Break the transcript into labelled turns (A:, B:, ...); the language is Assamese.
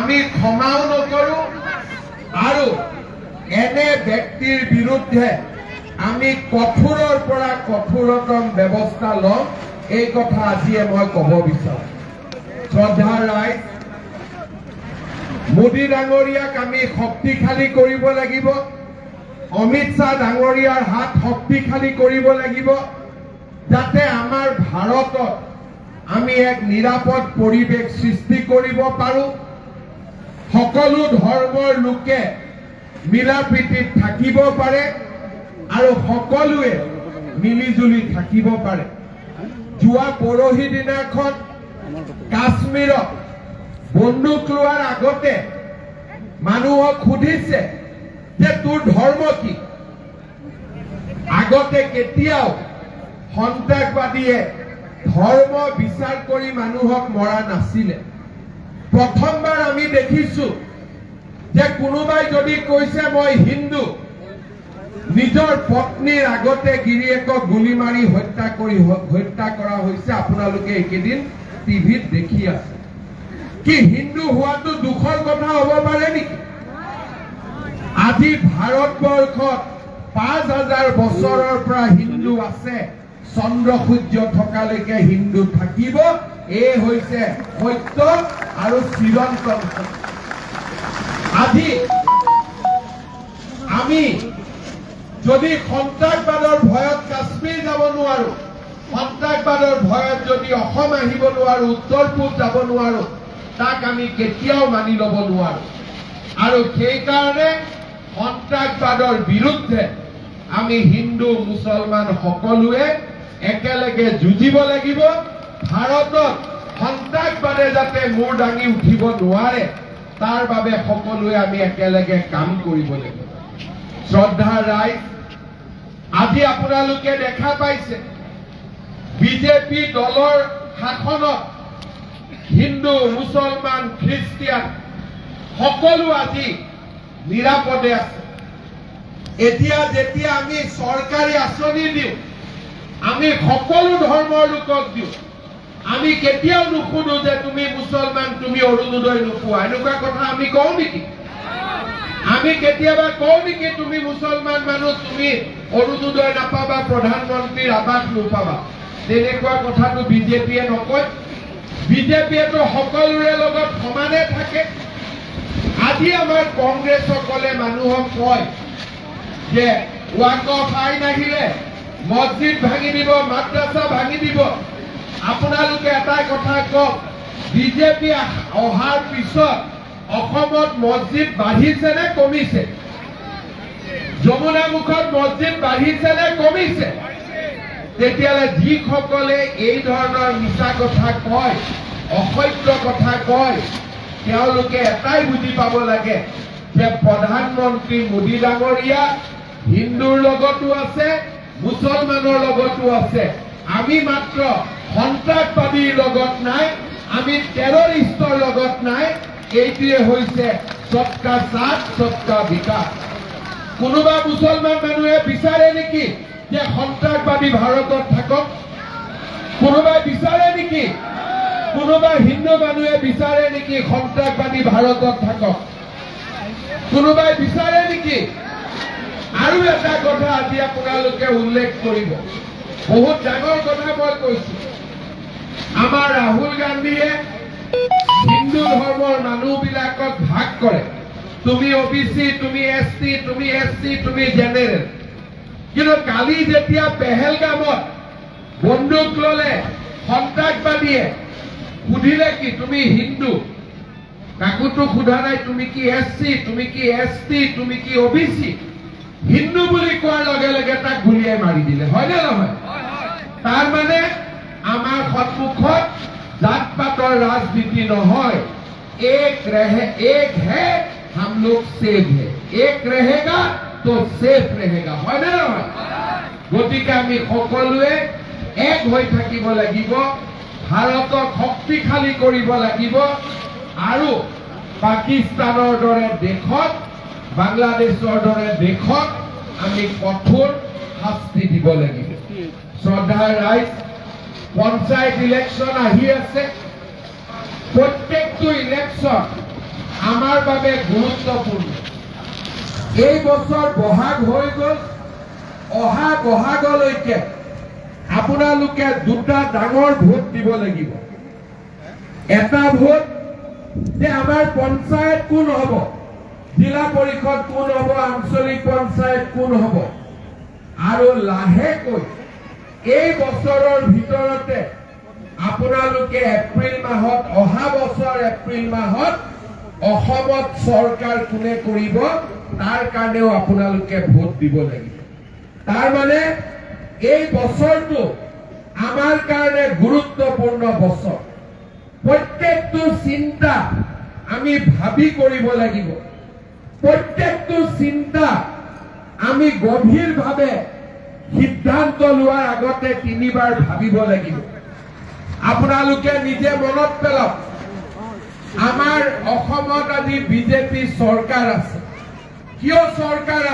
A: আমি ক্ষমাও নকৰো আৰু এনে ব্যক্তিৰ বিৰুদ্ধে আমি কঠোৰৰ পৰা কঠোৰতম ব্যৱস্থা লম এই কথা আজিয়ে মই ক'ব বিচাৰো। শ্ৰদ্ধাৰ ৰাইজ, মোদী ডাঙৰীয়াক আমি শক্তিশালী কৰিব লাগিব। অমিত শ্বাহ ডাঙৰীয়াৰ হাত শক্তিশালী কৰিব লাগিব, যাতে আমাৰ ভাৰতত আমি এক নিৰাপদ পৰিৱেশ সৃষ্টি কৰিব পাৰোঁ। সকলো ধৰ্মৰ লোকে মিলা প্ৰীতিত থাকিব পাৰে আৰু সকলোৱে মিলিজুলি থাকিব পাৰে। যোৱা পৰহি দিনাখন কাশ্মীৰত বন্দুক লোৱাৰ আগতে মানুহক সুধিছে যে তোৰ ধৰ্ম কি? আগতে কেতিয়াও সন্ত্ৰাসবাদীয়ে ধৰ্ম বিচাৰ কৰি মানুহক মৰা নাছিলে। প্ৰথমবাৰ আমি দেখিছো যে কোনোবাই যদি কৈছে মই হিন্দু, নিজৰ পত্নীৰ আগতে গিৰিয়েকক গুলি মাৰি হত্যা কৰা হৈছে। আপোনালোকে এইকেইদিন টিভিত দেখি আছে। কি হিন্দু হোৱাটো দুখৰ কথা হ'ব পাৰে নেকি? আজি ভাৰতবৰ্ষত ৫,০০০ বছৰৰ পৰা হিন্দু আছে। চন্দ্ৰ সূৰ্য থকালৈকে হিন্দু থাকিব। এই হৈছে সত্য আৰু চিৰন্তন। আজি আমি যদি সন্ত্ৰাসবাদৰ ভয়ত কাশ্মীৰ যাব নোৱাৰো, সন্ত্ৰাসবাদৰ ভয়ত যদি অসম আহিব নোৱাৰো, উত্তৰ পূব যাব নোৱাৰো, তাক আমি কেতিয়াও মানি ল'ব নোৱাৰো। আৰু সেইকাৰণে সন্ত্ৰাসবাদৰ বিৰুদ্ধে আমি হিন্দু মুছলমান সকলোৱে একেলগে যুঁজিব লাগিব। ভাৰতত সন্ত্ৰাসবাদে যাতে মূৰ দাঙি উঠিব নোৱাৰে, তাৰ বাবে সকলোৱে আমি একেলগে কাম কৰিব লাগিব। শ্ৰদ্ধাৰ ৰাইজ, আজি আপোনালোকে দেখা পাইছে বিজেপি দলৰ শাসনত হিন্দু মুছলমান খ্ৰীষ্টিয়ান সকলো আজি নিৰাপদে আছে। এতিয়া যেতিয়া আমি চৰকাৰী আঁচনি দিওঁ, আমি সকলো ধৰ্মৰ লোকক দিওঁ। আমি কেতিয়াও নুশুনো যে তুমি মুছলমান, তুমি অৰুণোদয় নোপোৱা। এনেকুৱা কথা আমি কওঁ নেকি? আমি কেতিয়াবা কওঁ নেকি তুমি মুছলমান মানুহ, তুমি অৰুণোদয় নাপাবা, প্ৰধানমন্ত্ৰীৰ আৱাস নোপাবা? তেনেকুৱা কথাটো বিজেপিয়ে নকয়। বিজেপিয়েতো সকলোৰে লগত সমানে থাকে। আজি আমাৰ কংগ্ৰেছসকলে মানুহক কয় যে ৱাকফ আইন আহিলে মছজিদ ভাঙি দিব, মাদ্ৰাছা ভাঙি দিব। আপোনালোকে এটাই কথা কওক, বিজেপি অহাৰ পিছত অসমত মছজিদ বাঢ়িছে নে কমিছে? যমুনামুখত মছজিদ বাঢ়িছে নে কমিছে? তেতিয়াহ'লে যিসকলে এই ধৰণৰ মিছা কথা কয়, অসত্য কথা কয়, তেওঁলোকে এটাই বুজি পাব লাগে যে প্ৰধানমন্ত্ৰী মোদী ডাঙৰীয়া হিন্দুৰ লগতো আছে, মুছলমানৰ লগতো আছে। আমি মাত্ৰ সন্ত্ৰাসবাদীৰ লগত নাই, আমি টেৰৰিষ্টৰ লগত নাই। এইটোৱে হৈছে সবকা সাথ সবকা বিকাশ। কোনোবা মুছলমান মানুহে বিচাৰে নেকি যে সন্ত্ৰাসবাদী ভাৰতত থাকক? কোনোবাই বিচাৰে নেকি? কোনোবা হিন্দু মানুহে বিচাৰে নেকি সন্ত্ৰাসবাদী ভাৰতত থাকক? কোনোবাই বিচাৰে নেকি? আৰু এটা কথা আজি আপোনালোকে উল্লেখ কৰিব, বহুত ডাঙৰ কথা মই কৈছো। আমাৰ ৰাহুল গান্ধীয়ে হিন্দু ধৰ্মৰ মানুহবিলাকক ভাগ কৰে। তুমি অবিচি, তুমি এছটি, তুমি এছচি, তুমি জেনেৰেল। কিন্তু কালি যেতিয়া পেহেলগামত বন্দুক ললে সন্ত্ৰাসবাদীয়ে, সুধিলে কি তুমি হিন্দু? কাকোতো সোধা নাই তুমি কি এছচি, তুমি কি এছটি, তুমি কি অবিচি। হিন্দু বুলি কোৱাৰ লগে লগে তাক গুলিয়াই মাৰি দিলে, হয় নে নহয়? তাৰ মানে আমাৰ সন্মুখত জাত পাতৰ ৰাজনীতি নহয়। एक है हम लोग सेफ है, एक रहेगा तो सेफ रहेगा, হয় নে নহয়? গতিকে আমি সকলোৱে এক হৈ থাকিব লাগিব, ভাৰতক শক্তিশালী কৰিব লাগিব আৰু পাকিস্তানৰ দৰে দেশত, বাংলাদেশৰ দৰে দেশত আমি কঠোৰ শাস্তি দিব লাগিব। শ্ৰদ্ধাৰ ৰাইজ, পঞ্চায়ত ইলেকশ্যন আহি আছে। প্ৰত্যেকটো ইলেকশ্যন আমাৰ বাবে গুৰুত্বপূৰ্ণ। এই বছৰ বহাগ হৈ গ'ল, অহা বহাগলৈকে আপোনালোকে দুটা ডাঙৰ ভোট দিব লাগিব। এটা ভোট যে আমাৰ পঞ্চায়ত কোন হ'ব, জিলা পৰিষদ কোন হ'ব, আঞ্চলিক পঞ্চায়ত কোন হ'ব, আৰু লাহেকৈ এই বছৰৰ ভিতৰতে আপোনালোকে এপ্ৰিল মাহত, অহা বছৰ এপ্ৰিল মাহত অসমত চৰকাৰ কোনে কৰিব তাৰ কাৰণেও আপোনালোকে ভোট দিব লাগিব। তাৰ মানে এই বছৰটো আমাৰ কাৰণে গুৰুত্বপূৰ্ণ বছৰ। প্ৰত্যেকটো চিন্তা আমি ভাবি কৰিব লাগিব। প্ৰত্যেকটো চিন্তা আমি গভীৰভাৱে সিদ্ধান্ত লোৱাৰ আগতে তিনিবাৰ ভাবিব লাগিব। আপোনালোকে নিজে মনত পেলাওক, আমাৰ অসমত আজি বিজেপি চৰকাৰ আছে। কিয় চৰকাৰ